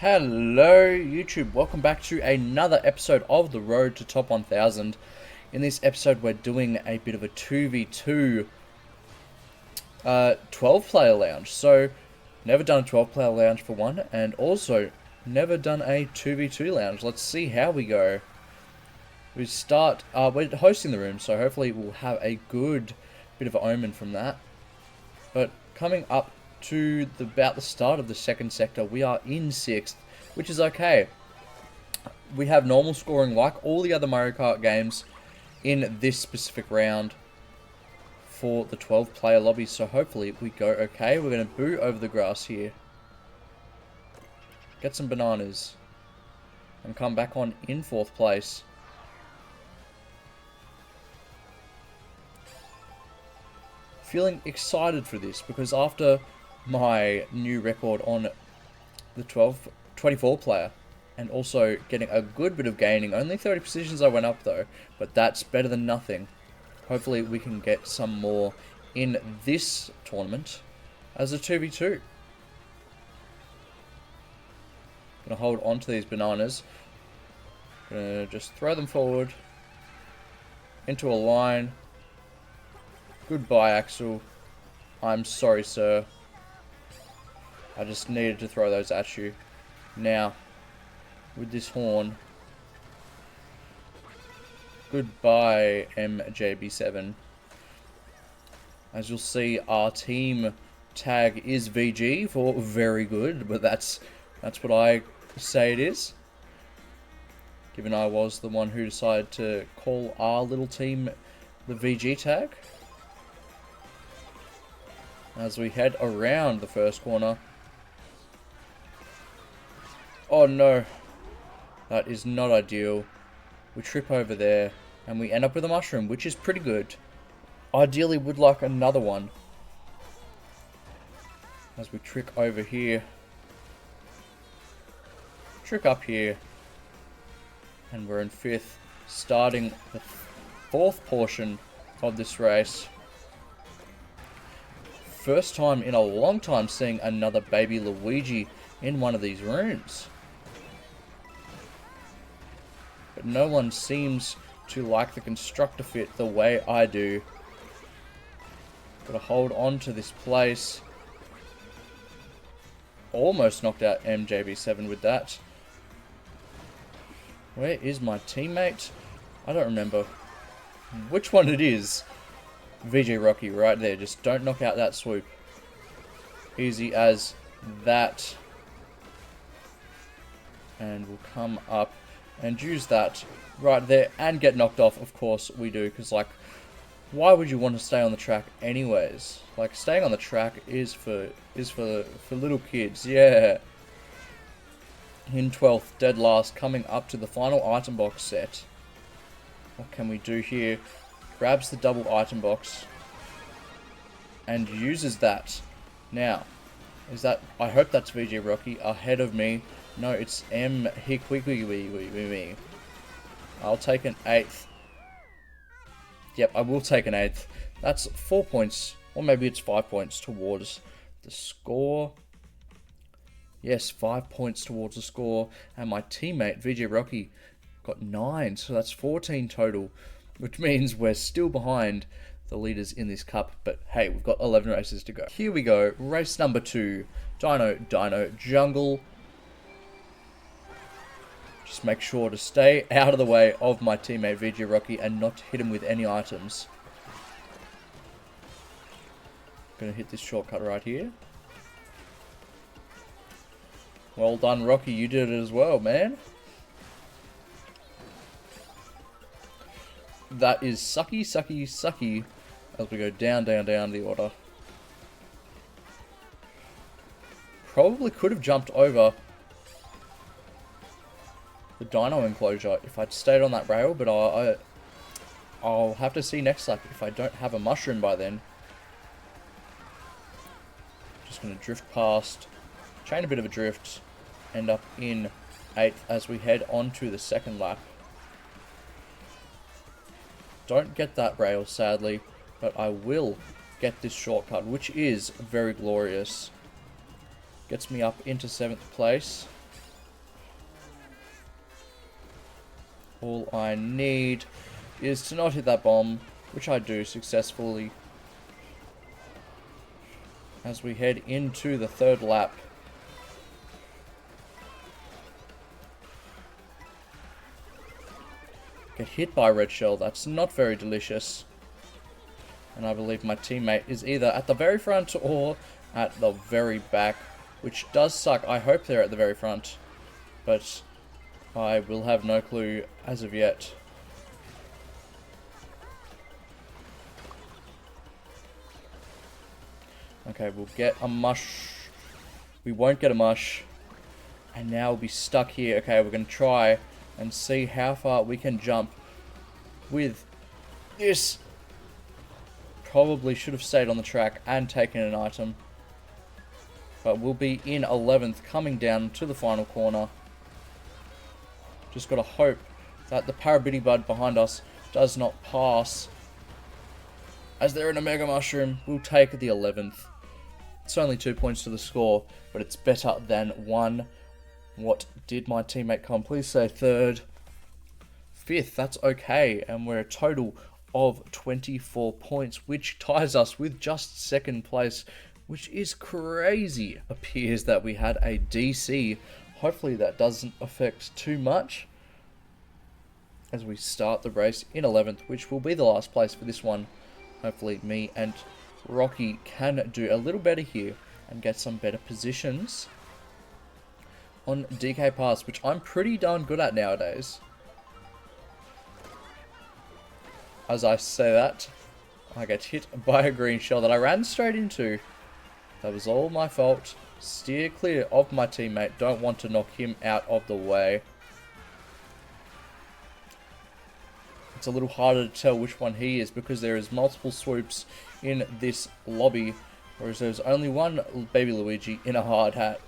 Hello YouTube, welcome back to another episode of the Road to Top 1000. In this episode we're doing a bit of a 2v2 12 player lounge. So never done a 12 player lounge for one, and also never done a 2v2 lounge. Let's see how we go. We're hosting the room, so hopefully we'll have a good bit of an omen from that. But coming up to about the start of the second sector, we are in 6th, which is okay. We have normal scoring like all the other Mario Kart games in this specific round for the 12 player lobby, so hopefully we go okay. We're going to boot over the grass here, get some bananas, and come back on in 4th place. Feeling excited for this because after my new record on the 24 player and also getting a good bit of gaining, only 30 positions I went up though, but that's better than nothing. Hopefully we can get some more in this tournament as a 2v2. Gonna hold on to these bananas, gonna just throw them forward into a line. Goodbye, Axel. I'm sorry, sir. I just needed to throw those at you. Now, with this horn. Goodbye, MJB7. As you'll see, our team tag is VG for very good, but that's what I say it is. Given I was the one who decided to call our little team the VG tag. As we head around the first corner. Oh no, that is not ideal. We trip over there and we end up with a mushroom, which is pretty good. Ideally would like another one. As we trick over here. Trick up here. And we're in 5th, starting the 4th portion of this race. First time in a long time seeing another baby Luigi in one of these rooms. But no one seems to like the constructor fit the way I do. Gotta hold on to this place. Almost knocked out MJB7 with that. Where is my teammate? I don't remember which one it is. VJ Rocky right there. Just don't knock out that swoop. Easy as that. And we'll come up and use that right there and get knocked off. Of course we do, because like, why would you want to stay on the track anyways? Like, staying on the track is for little kids. Yeah. In 12th, dead last, coming up to the final item box set. What can we do here? Grabs the double item box and uses that. Now, is that? I hope that's VJ Rocky ahead of me. No, it's M Hikwigwigwigwigwig. I'll take an 8th. Yep, I will take an 8th. That's 4 points, or maybe it's 5 points towards the score. Yes, 5 points towards the score. And my teammate, VJ Rocky, got 9. So that's 14 total, which means we're still behind the leaders in this cup. But hey, we've got 11 races to go. Here we go. Race number 2. Dino Jungle. Just make sure to stay out of the way of my teammate VG Rocky and not hit him with any items. Gonna hit this shortcut right here. Well done, Rocky. You did it as well, man. That is sucky, sucky, sucky. As we go down the order. Probably could have jumped over the dino enclosure if I'd stayed on that rail, but I'll have to see next lap if I don't have a mushroom by then. Just going to drift past, chain a bit of a drift, end up in 8th as we head on to the second lap. Don't get that rail, sadly, but I will get this shortcut, which is very glorious. Gets me up into 7th place. All I need is to not hit that bomb, which I do successfully. As we head into the third lap. Get hit by a red shell, that's not very delicious. And I believe my teammate is either at the very front or at the very back, which does suck. I hope they're at the very front, but I will have no clue as of yet. Okay, we'll get a mush. We won't get a mush. And now we'll be stuck here. Okay, we're going to try and see how far we can jump with this. Probably should have stayed on the track and taken an item. But we'll be in 11th, coming down to the final corner. Just got to hope that the Parabitty Bud behind us does not pass. As they're in a Mega Mushroom, we'll take the 11th. It's only 2 points to the score, but it's better than 1. What did my teammate come? Please say 3rd. 5th, that's okay. And we're a total of 24 points, which ties us with just 2nd place, which is crazy. Appears that we had a DC. Hopefully that doesn't affect too much as we start the race in 11th, which will be the last place for this one. Hopefully me and Rocky can do a little better here and get some better positions on DK Pass, which I'm pretty darn good at nowadays. As I say that, I get hit by a green shell that I ran straight into. That was all my fault. Steer clear of my teammate. Don't want to knock him out of the way. It's a little harder to tell which one he is because there is multiple swoops in this lobby, whereas there's only one Baby Luigi in a hard hat.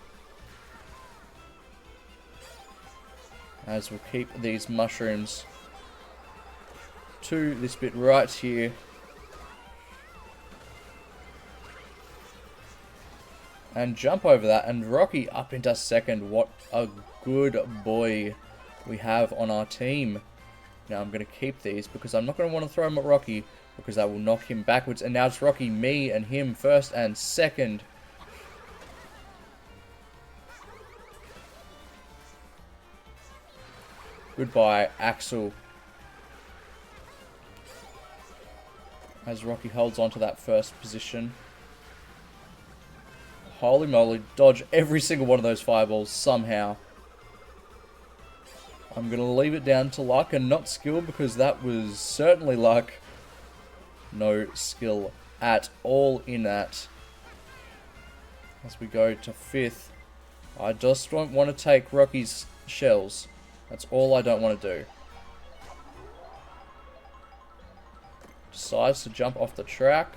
As we'll keep these mushrooms to this bit right here. And jump over that, and Rocky up into 2nd. What a good boy we have on our team. Now I'm going to keep these because I'm not going to want to throw him at Rocky because that will knock him backwards. And now it's Rocky, me, and him 1st and 2nd. Goodbye, Axel. As Rocky holds on to that 1st position. Holy moly, dodge every single one of those fireballs somehow. I'm going to leave it down to luck and not skill because that was certainly luck. No skill at all in that. As we go to 5th. I just don't want to take Rocky's shells. That's all I don't want to do. Decides to jump off the track.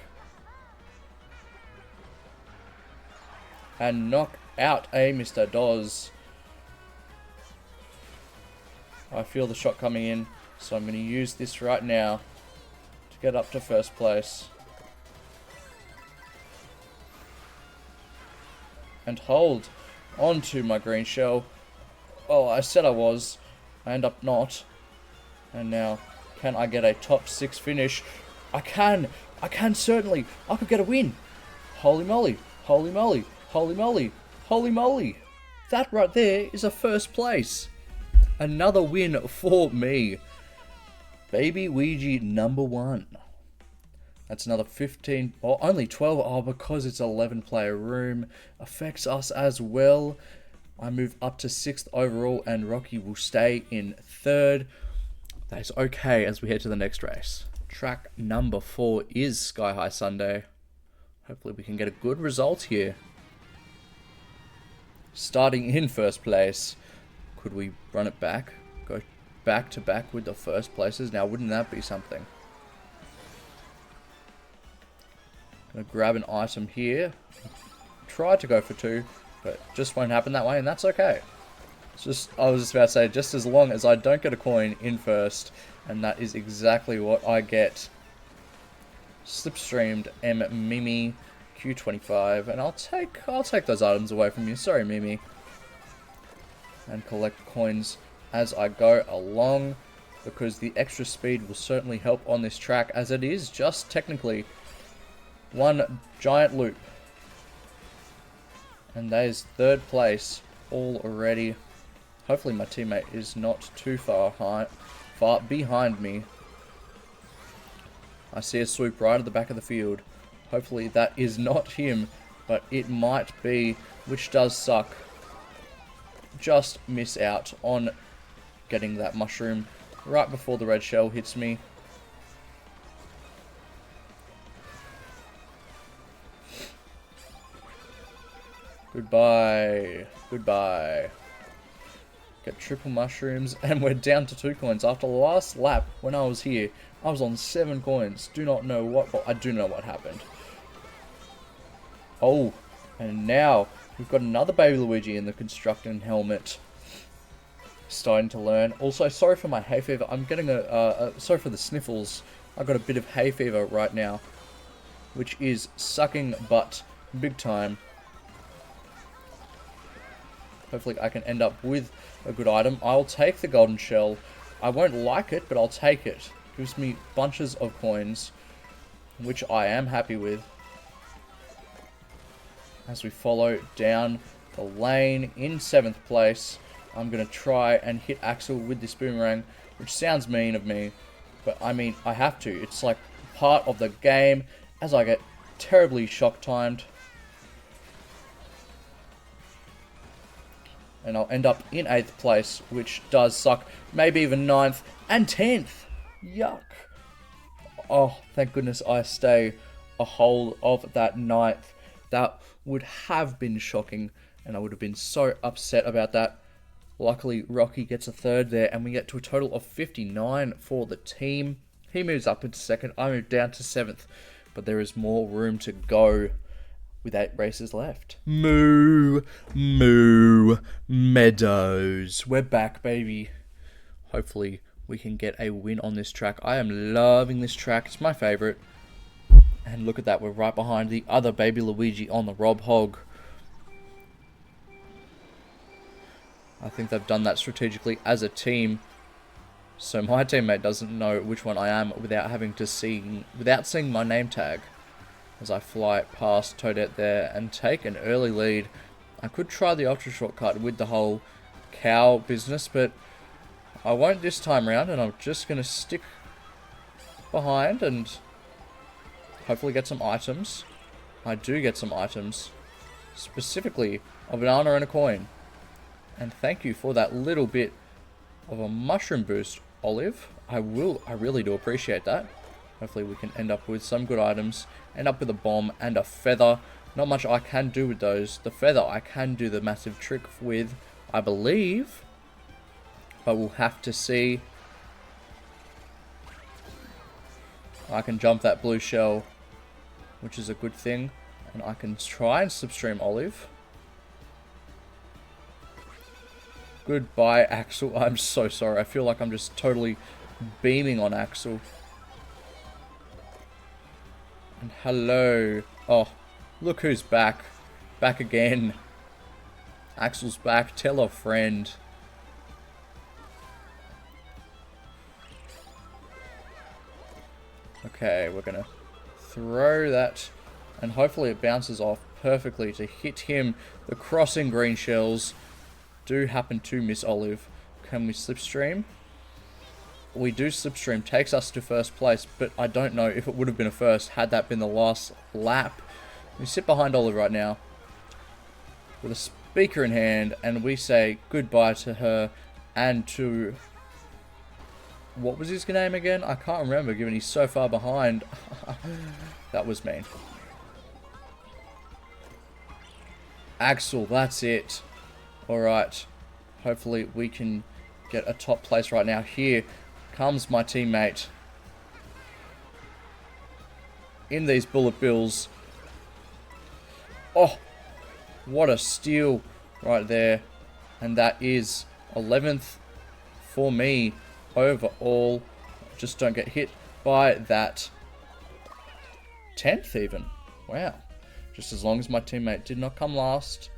And knock out a Mr. Doz. I feel the shot coming in, so I'm going to use this right now to get up to 1st place. And hold on to my green shell. Oh, I said I was. I end up not. And now, can I get a top 6 finish? I can! I can certainly! I could get a win! Holy moly! Holy moly! Holy moly! Holy moly! That right there is a 1st place! Another win for me. Baby Ouija #1. That's another 15, or only 12. Oh, because it's an 11 player room. Affects us as well. I move up to 6th overall and Rocky will stay in 3rd. That is okay as we head to the next race. Track number 4 is Sky High Sunday. Hopefully we can get a good result here. Starting in 1st place. Could we run it back? Go back to back with the 1st places? Now wouldn't that be something? Gonna grab an item here. Try to go for 2, but just won't happen that way, and that's okay. It's just, I was just about to say, just as long as I don't get a coin in 1st, and that is exactly what I get. Slipstreamed M Mimi Q25, and I'll take those items away from you. Sorry, Mimi. And collect coins as I go along. because the extra speed will certainly help on this track, as it is just technically one giant loop. And that is third place already. Hopefully my teammate is not too far behind me. I see a swoop right at the back of the field. Hopefully that is not him, but it might be, which does suck. Just miss out on getting that mushroom right before the red shell hits me. Goodbye. Goodbye. Get triple mushrooms, and we're down to 2 coins. After the last lap, when I was here, I was on 7 coins. Do not know what, well, I do know what happened. Oh, and now we've got another Baby Luigi in the constructing helmet. Starting to learn. Also, sorry for my hay fever. I'm getting sorry for the sniffles. I've got a bit of hay fever right now, which is sucking butt big time. Hopefully I can end up with a good item. I'll take the golden shell. I won't like it, but I'll take it. Gives me bunches of coins, which I am happy with. As we follow down the lane in 7th place, I'm going to try and hit Axel with this boomerang, which sounds mean of me, but I mean, I have to. It's like part of the game, as I get terribly shock timed. And I'll end up in 8th place, which does suck. Maybe even 9th and 10th. Yuck. Oh, thank goodness I stay a hold of that 9th. That would have been shocking, and I would have been so upset about that. Luckily, Rocky gets a 3rd there, and we get to a total of 59 for the team. He moves up into 2nd. I move down to 7th, but there is more room to go with 8 races left. Moo Meadows. We're back, baby. Hopefully we can get a win on this track. I am loving this track. It's my favorite. And look at that. We're right behind the other Baby Luigi on the Rob Hog. I think they've done that strategically as a team, so my teammate doesn't know which one I am without seeing my name tag. As I fly past Toadette there and take an early lead. I could try the ultra shortcut with the whole cow business, but I won't this time around, and I'm just going to stick behind and hopefully get some items. I do get some items, specifically a banana and a coin. And thank you for that little bit of a mushroom boost, Olive. I really do appreciate that. Hopefully we can end up with some good items. End up with a bomb and a feather. Not much I can do with those. The feather I can do the massive trick with, I believe. But we'll have to see. I can jump that blue shell, which is a good thing. And I can try and slipstream Olive. Goodbye, Axel. I'm so sorry. I feel like I'm just totally beaming on Axel. And hello. Oh, look who's back. Back again. Axel's back. Tell a friend. Okay, we're going to throw that. And hopefully it bounces off perfectly to hit him. The crossing green shells do happen to miss Olive. Can we slipstream? We do slipstream. Takes us to 1st place, but I don't know if it would have been a first had that been the last lap. We sit behind Olive right now with a speaker in hand, and we say goodbye to her and to... What was his name again? I can't remember, given he's so far behind. That was mean. Axel, that's it. Alright, hopefully we can get a top place right now. Here comes my teammate in these bullet bills. Oh, what a steal right there. And that is 11th for me overall. Just don't get hit by that. 10th even. Wow. Just as long as my teammate did not come last.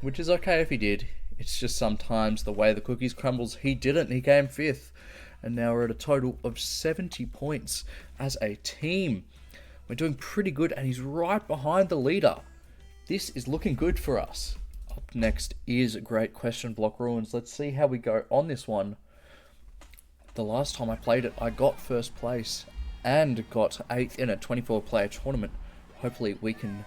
Which is okay if he did. It's just sometimes the way the cookies crumbles. He didn't. He came 5th. and now we're at a total of 70 points as a team. We're doing pretty good, and he's right behind the leader. This is looking good for us. Up next is Great Question Block Ruins. Let's see how we go on this one. The last time I played it, I got first place and got 8th in a 24-player tournament. Hopefully we can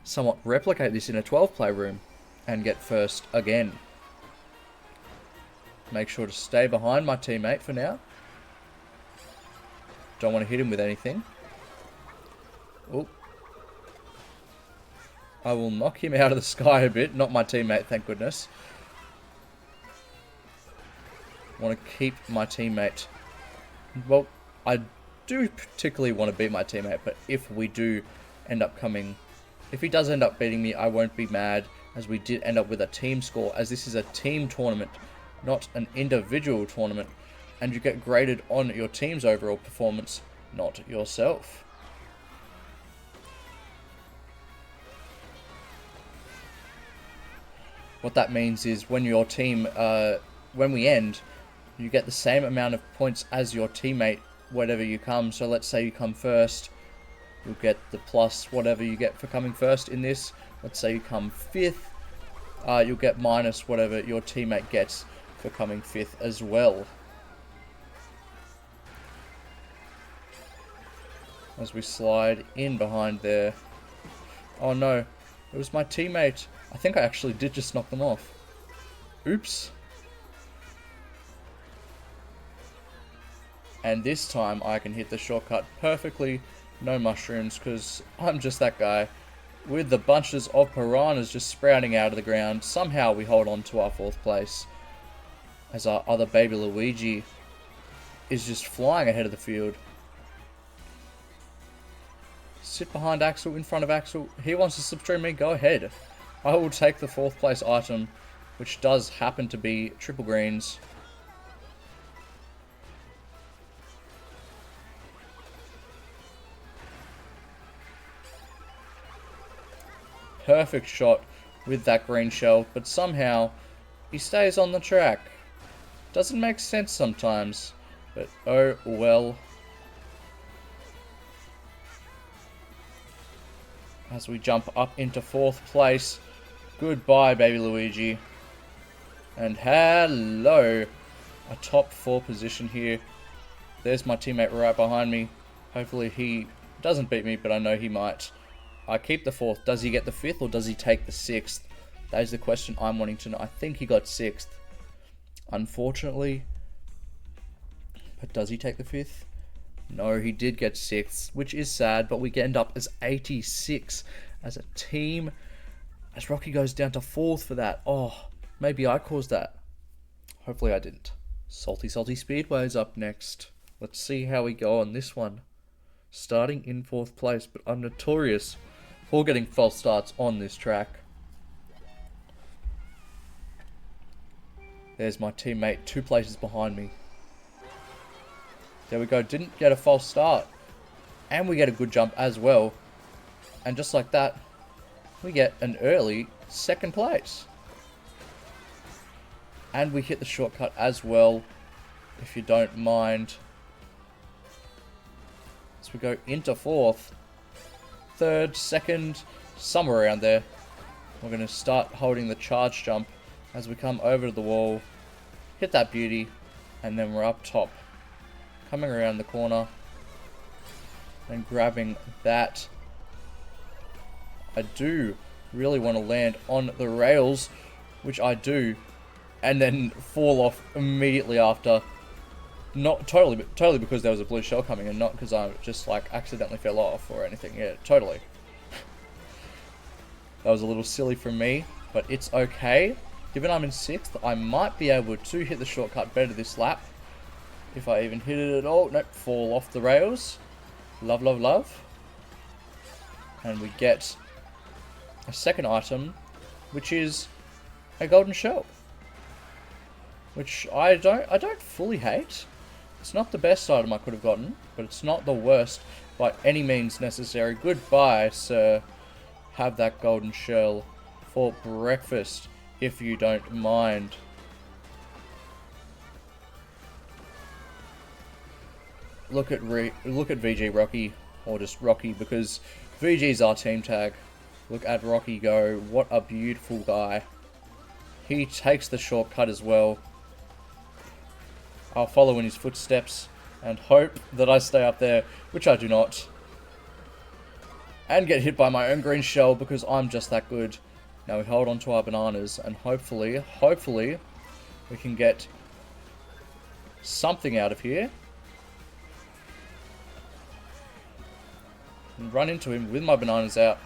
somewhat replicate this in a 12-player room and get first again. Make sure to stay behind my teammate for now. Don't want to hit him with anything. Oh. I will knock him out of the sky a bit. Not my teammate, thank goodness. Want to keep my teammate. Well, I do particularly want to beat my teammate, but if we do end up coming... If he does end up beating me, I won't be mad, as we did end up with a team score, as this is a team tournament, not an individual tournament, and you get graded on your team's overall performance, not yourself. What that means is when your team, when we end, you get the same amount of points as your teammate wherever you come. So let's say you come first, you'll get the plus whatever you get for coming first in this. Let's say you come 5th, you'll get minus whatever your teammate gets for coming 5th as well. As we slide in behind there. Oh no, it was my teammate. I think I actually did just knock them off. Oops. And this time I can hit the shortcut perfectly. No mushrooms, because I'm just that guy. With the bunches of piranhas just sprouting out of the ground, somehow we hold on to our 4th place. As our other baby Luigi is just flying ahead of the field. Sit behind Axel, in front of Axel. He wants to subtract me, go ahead. I will take the 4th place item, which does happen to be triple greens. Perfect shot with that green shell, but somehow he stays on the track. Doesn't make sense sometimes, but oh well. As we jump up into 4th place. Goodbye, baby Luigi. And hello. A top 4 position here. There's my teammate right behind me. Hopefully he doesn't beat me, but I know he might. I keep the 4th. Does he get the 5th or does he take the 6th? That is the question I'm wanting to know. I think he got 6th. Unfortunately. But does he take the 5th? No, he did get 6th, which is sad, but we end up as 86 as a team. As Rocky goes down to 4th for that. Oh, maybe I caused that. Hopefully I didn't. Salty Speedway is up next. Let's see how we go on this one. Starting in 4th place, but I'm notorious for getting false starts on this track. There's my teammate 2 places behind me. There we go, didn't get a false start. And we get a good jump as well. And just like that, we get an early 2nd place. And we hit the shortcut as well, if you don't mind. So we go into 4th, 3rd, 2nd, somewhere around there. We're going to start holding the charge jump as we come over to the wall, hit that beauty, and then we're up top. Coming around the corner and grabbing that. I do really want to land on the rails, which I do, and then fall off immediately after. Not totally because there was a blue shell coming, and not because I just like accidentally fell off or anything. Yeah, totally. That was a little silly from me, but it's okay. Given I'm in 6th, I might be able to hit the shortcut better this lap. If I even hit it at all. Nope, fall off the rails. Love, love, love. And we get a 2nd item, which is a golden shell. Which I don't fully hate. It's not the best item I could have gotten, but it's not the worst by any means necessary. Goodbye, sir. Have that golden shell for breakfast, if you don't mind. look at VG Rocky, or just Rocky, because VG's our team tag. Look at Rocky go. What a beautiful guy. He takes the shortcut as well. I'll follow in his footsteps and hope that I stay up there, which I do not. And get hit by my own green shell because I'm just that good. Now we hold on to our bananas and hopefully we can get something out of here. And run into him with my bananas out.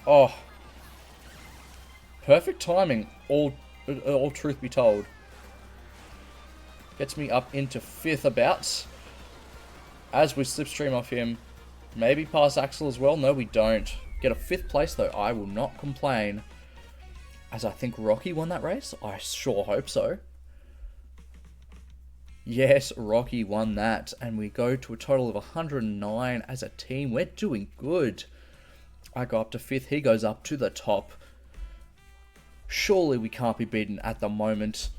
Oh. Perfect timing, all truth be told. Gets me up into 5th about. As we slipstream off him. Maybe pass Axel as well. No, we don't. Get a 5th place, though. I will not complain. As I think Rocky won that race. I sure hope so. Yes, Rocky won that. And we go to a total of 109 as a team. We're doing good. I go up to 5th. He goes up to the top. Surely we can't be beaten at the moment.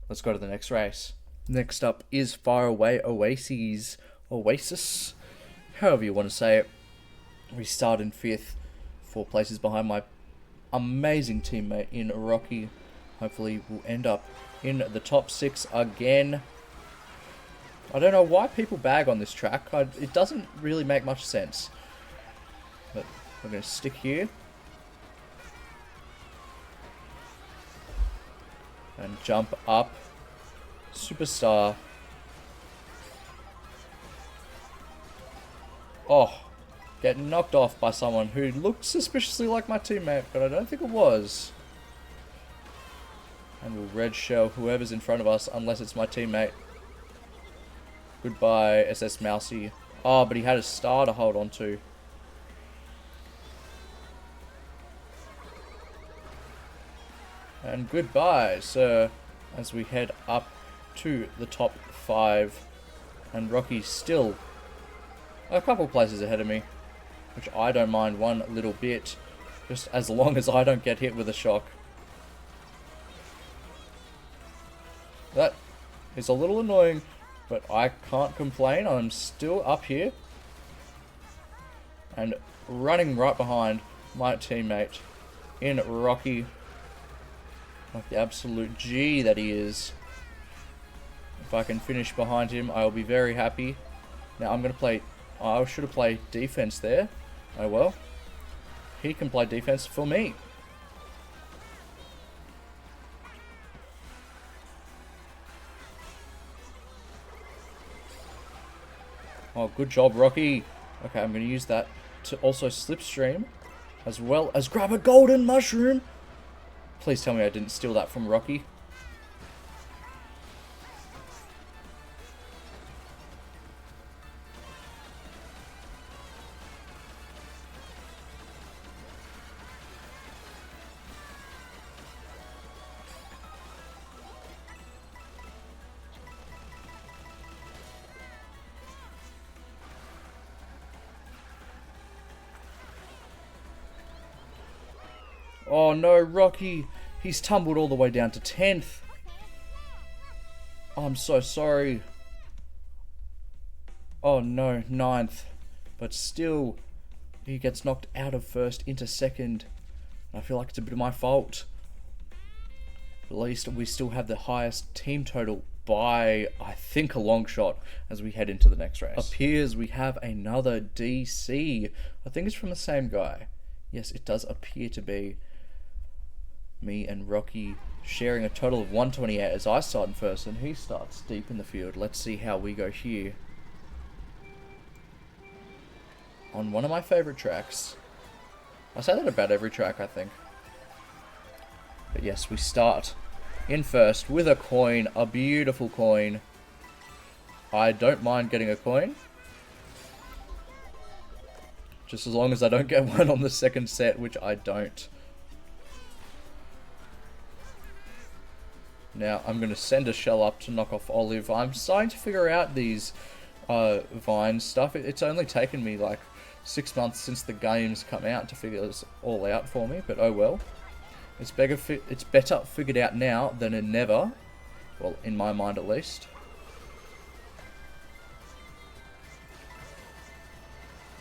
Let's go to the next race. Next up is Faraway Oasis. Oasis. However you want to say it. We start in 5th. 4 places behind my amazing teammate in Rocky. Hopefully we'll end up in the top 6 again. I don't know why people bag on this track. It doesn't really make much sense. But we're going to stick here. And jump up. Superstar. Oh. Getting knocked off by someone who looked suspiciously like my teammate, but I don't think it was. And we'll red shell whoever's in front of us, unless it's my teammate. Goodbye, SS Mousy. Oh, but he had a star to hold on to. And goodbye, sir, as we head up to the top 5. And Rocky's still a couple places ahead of me, which I don't mind one little bit, just as long as I don't get hit with a shock. That is a little annoying, but I can't complain. I'm still up here and running right behind my teammate in Rocky. Like the absolute G that he is. If I can finish behind him, I'll be very happy. Now I'm going to play... I should have played defense there. Oh well. He can play defense for me. Oh, good job, Rocky. Okay, I'm going to use that to also slipstream, as well as grab a golden mushroom. Please tell me I didn't steal that from Rocky. Oh no, Rocky! He's tumbled all the way down to 10th. Oh, I'm so sorry. Oh no, 9th. But still, he gets knocked out of 1st into 2nd. I feel like it's a bit of my fault. At least we still have the highest team total by, I think, a long shot as we head into the next race. Appears we have another DC. I think it's from the same guy. Yes, it does appear to be. Me and Rocky sharing a total of 128 as I start in 1st and he starts deep in the field. Let's see how we go here. On one of my favourite tracks. I say that about every track, I think. But yes, we start in 1st with a coin, a beautiful coin. I don't mind getting a coin. Just as long as I don't get one on the 2nd set, which I don't. Now, I'm going to send a shell up to knock off Olive. I'm starting to figure out these Vine stuff. It's only taken me like 6 months since the game's come out to figure this all out for me, but oh well. It's better figured out now than in never. Well, in my mind at least.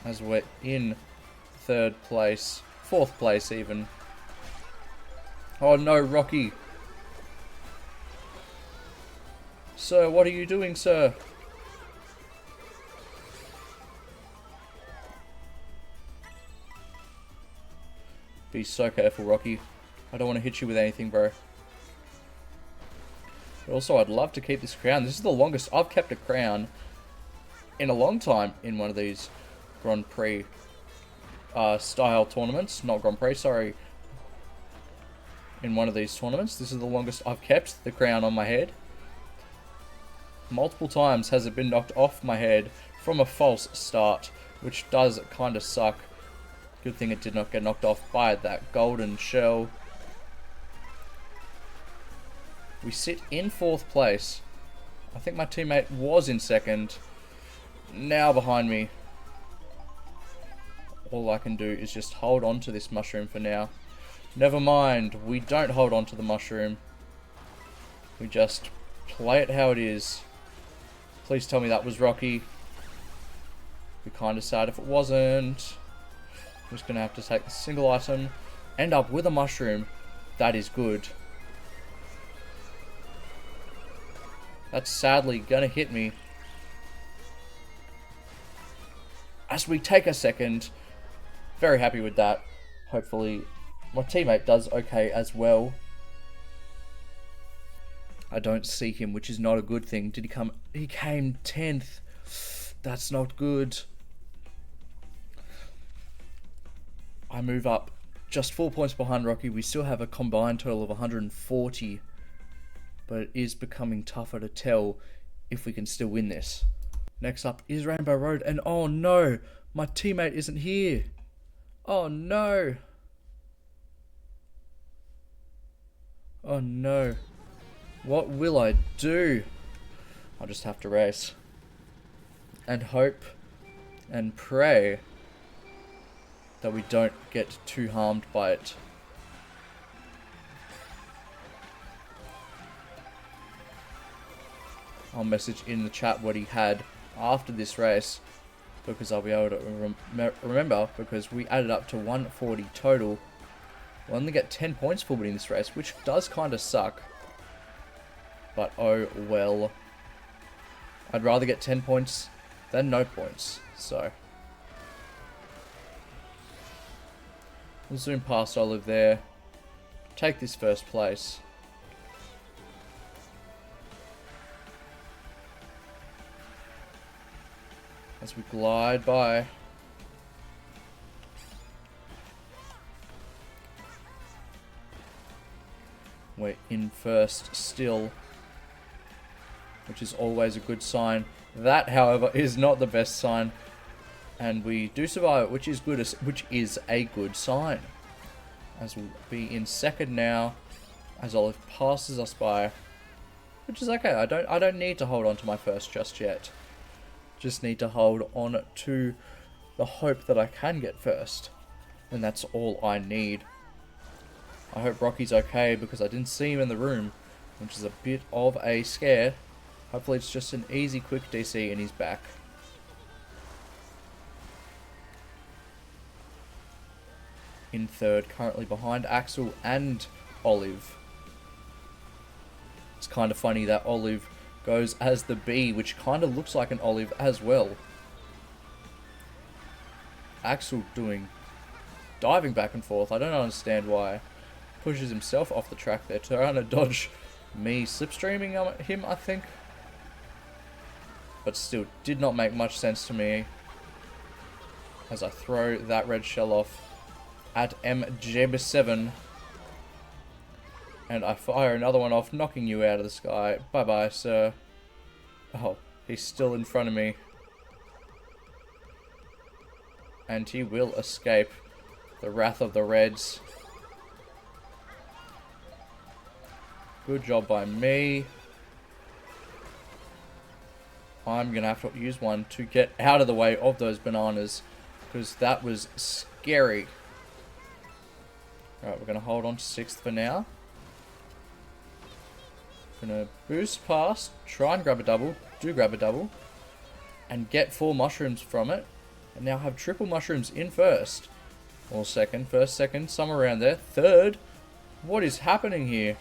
as we're in 3rd place, 4th place even. Oh no, Rocky. Sir, what are you doing, sir? Be so careful, Rocky. I don't want to hit you with anything, bro. But also, I'd love to keep this crown. This is the longest I've kept a crown in a long time in one of these Grand Prix style tournaments. Not Grand Prix, sorry. In one of these tournaments. This is the longest I've kept the crown on my head. Multiple times has it been knocked off my head from a false start, which does kind of suck. Good thing it did not get knocked off by that golden shell. We sit in 4th place. I think my teammate was in 2nd. Now behind me. All I can do is just hold on to this mushroom for now. Never mind, we don't hold on to the mushroom. We just play it how it is. Please tell me that was Rocky. Be kind of sad if it wasn't. I'm just going to have to take the single item. End up with a mushroom. That is good. That's sadly going to hit me. As we take a second. Very happy with that. Hopefully my teammate does okay as well. I don't see him, which is not a good thing. Did he come? He came 10th. That's not good. I move up just 4 points behind Rocky. We still have a combined total of 140. But it is becoming tougher to tell if we can still win this. Next up is Rainbow Road. And oh no, my teammate isn't here. Oh no. Oh no. What will I do? I'll just have to race. And hope and pray that we don't get too harmed by it. I'll message in the chat what he had after this race, because I'll be able to remember, because we added up to 140 total. We'll only get 10 points for winning this race, which does kind of suck. But oh well. I'd rather get 10 points than no points, so. We'll zoom past Olive there. Take this 1st place. As we glide by. We're in 1st still, which is always a good sign. That, however, is not the best sign. And we do survive it, which is good, which is a good sign. As we'll be in 2nd now, as Olive passes us by, which is okay. I don't need to hold on to my 1st just yet. Just need to hold on to the hope that I can get 1st, and that's all I need. I hope Rocky's okay, because I didn't see him in the room, which is a bit of a scare. Hopefully it's just an easy, quick DC and he's back. In 3rd, currently behind Axel and Olive. It's kind of funny that Olive goes as the B, which kind of looks like an Olive as well. Axel diving back and forth. I don't understand why. Pushes himself off the track there, trying to dodge me slipstreaming him, I think. But still, did not make much sense to me. As I throw that red shell off at MJB7. And I fire another one off, knocking you out of the sky. Bye-bye, sir. Oh, he's still in front of me. And he will escape the wrath of the Reds. Good job by me. I'm going to have to use one to get out of the way of those bananas, because that was scary. Alright, we're going to hold on to 6th for now. Gonna boost past, try and grab a double, do grab a double, and get 4 mushrooms from it. And now have triple mushrooms in first. Or second. First, second, somewhere around there. Third. What is happening here?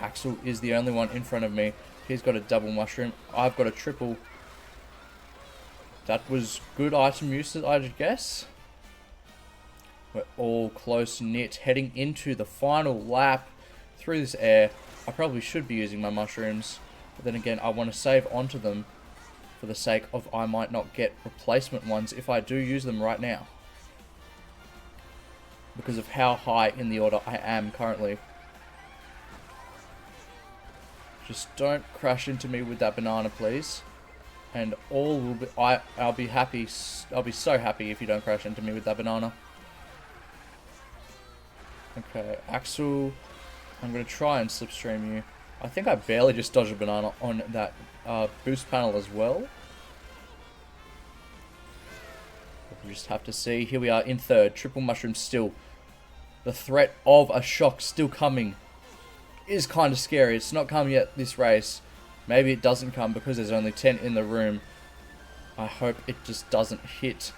Axel is the only one in front of me. He's got a double mushroom. I've got a triple. That was good item usage, I guess. We're all close knit, heading into the final lap through this air. I probably should be using my mushrooms, but then again, I want to save onto them for the sake of I might not get replacement ones if I do use them right now, because of how high in the order I am currently. Just don't crash into me with that banana, please. And all will be, I'll be happy. I'll be so happy if you don't crash into me with that banana. Okay, Axel, I'm going to try and slipstream you. I think I barely just dodged a banana on that boost panel as well. We just have to see. Here we are in third. Triple mushroom still. The threat of a shock still coming is kind of scary. It's not come yet this race. Maybe it doesn't come because there's only 10 in the room. I hope it just doesn't hit.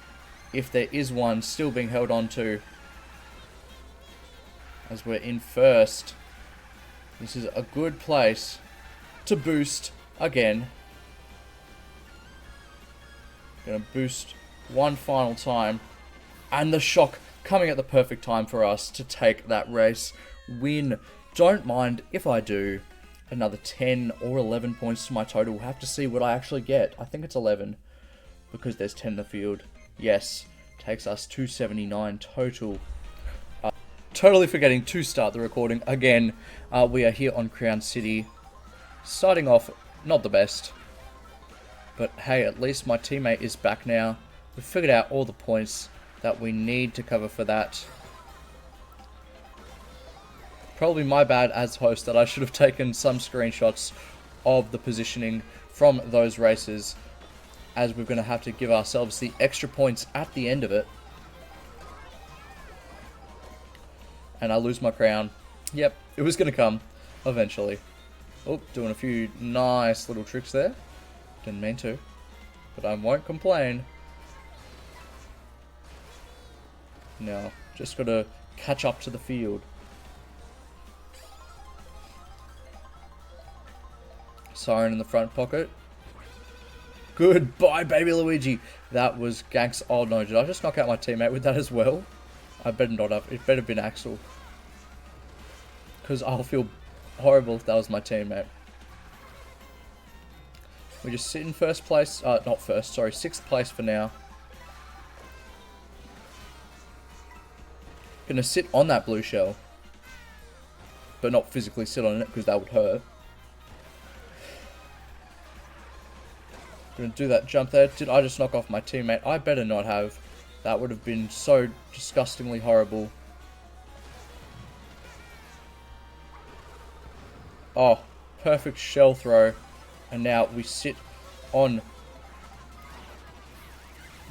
If there is one still being held on to, as we're in first, this is a good place to boost again. Gonna boost one final time, and the shock coming at the perfect time for us to take that race win. Don't mind if I do. Another 10 or 11 points to my total. We'll have to see what I actually get. I think it's 11 because there's 10 in the field. Yes, takes us 279 total. Totally forgetting to start the recording again. We are here on Crown City. Starting off, not the best. But hey, at least my teammate is back now. We've figured out all the points that we need to cover for that. Probably my bad as host that I should have taken some screenshots of the positioning from those races, as we're going to have to give ourselves the extra points at the end of it. And I lose my crown. Yep, it was going to come eventually. Oh, doing a few nice little tricks there. Didn't mean to, but I won't complain. Now, just got to catch up to the field. Siren in the front pocket. Goodbye, baby Luigi. That was ganks. Oh no, did I just knock out my teammate with that as well? I better not have. It better have been Axel, because I'll feel horrible if that was my teammate. We just sit in first place. Not first, sorry, 6th place for now. Gonna sit on that blue shell, but not physically sit on it because that would hurt. Gonna do that jump there. Did I just knock off my teammate? I better not have. That would have been so disgustingly horrible. Oh, perfect shell throw. And now we sit on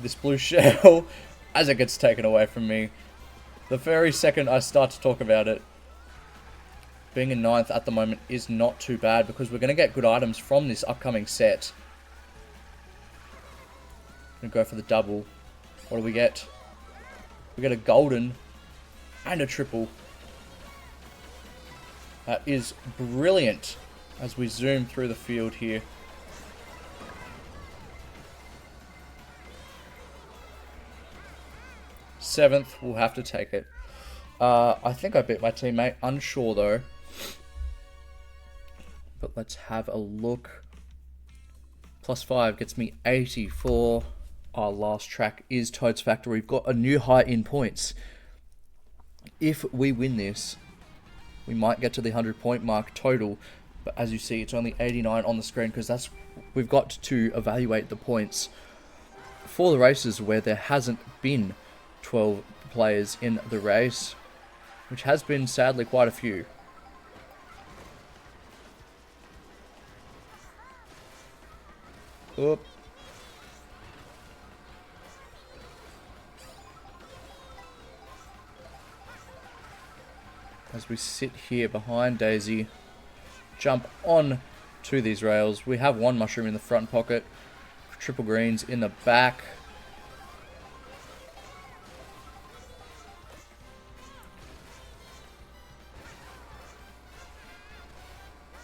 this blue shell as it gets taken away from me. The very second I start to talk about it, being in 9th at the moment is not too bad because we're going to get good items from this upcoming set. Gonna go for the double. What do we get? We get a golden and a triple. That is brilliant as we zoom through the field here. Seventh, we'll have to take it. I think I beat my teammate, unsure though. But let's have a look. +5 gets me 84. Our last track is Toad's Factory. We've got a new high in points. If we win this, we might get to the 100-point mark total. But as you see, it's only 89 on the screen because that's we've got to evaluate the points for the races where there hasn't been 12 players in the race, which has been sadly quite a few. Oop. As we sit here behind Daisy, jump on to these rails. We have one mushroom in the front pocket. Triple greens in the back.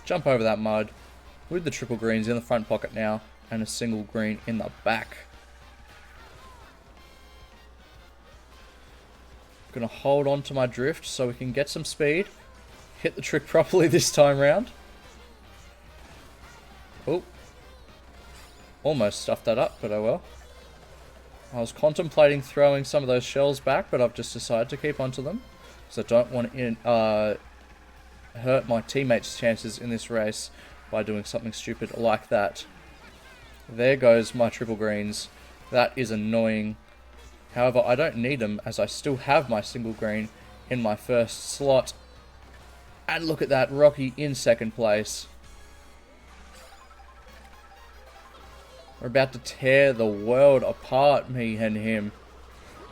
Jump over that mud with the triple greens in the front pocket now and a single green in the back. Gonna hold on to my drift so we can get some speed. Hit the trick properly this time round. Oh. Almost stuffed that up, but oh well. I was contemplating throwing some of those shells back, but I've just decided to keep onto them. Because I don't want to hurt my teammates' chances in this race by doing something stupid like that. There goes my triple greens. That is annoying. However, I don't need them as I still have my single green in my first slot. And look at that, Rocky in second place. We're about to tear the world apart, me and him.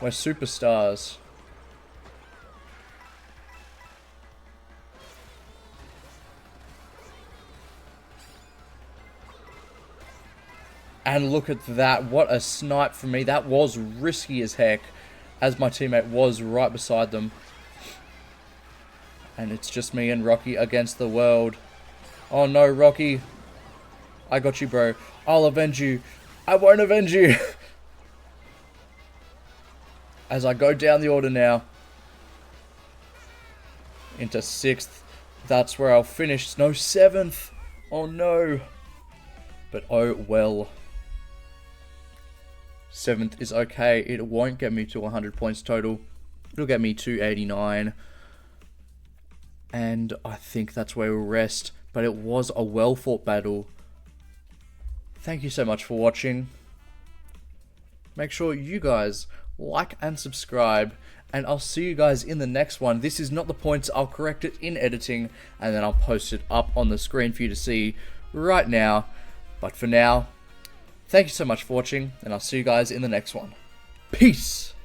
We're superstars. And look at that, what a snipe from me. That was risky as heck, as my teammate was right beside them. And it's just me and Rocky against the world. Oh no, Rocky. I got you, bro. I'll avenge you. I won't avenge you. As I go down the order now. Into 6th. That's where I'll finish. No, 7th. Oh no. But oh well. 7th is okay. It won't get me to 100 points total. It'll get me 289. And I think that's where we'll rest. But it was a well-fought battle. Thank you so much for watching. Make sure you guys like and subscribe. And I'll see you guys in the next one. This is not the points. I'll correct it in editing. And then I'll post it up on the screen for you to see right now. But for now, thank you so much for watching, and I'll see you guys in the next one. Peace!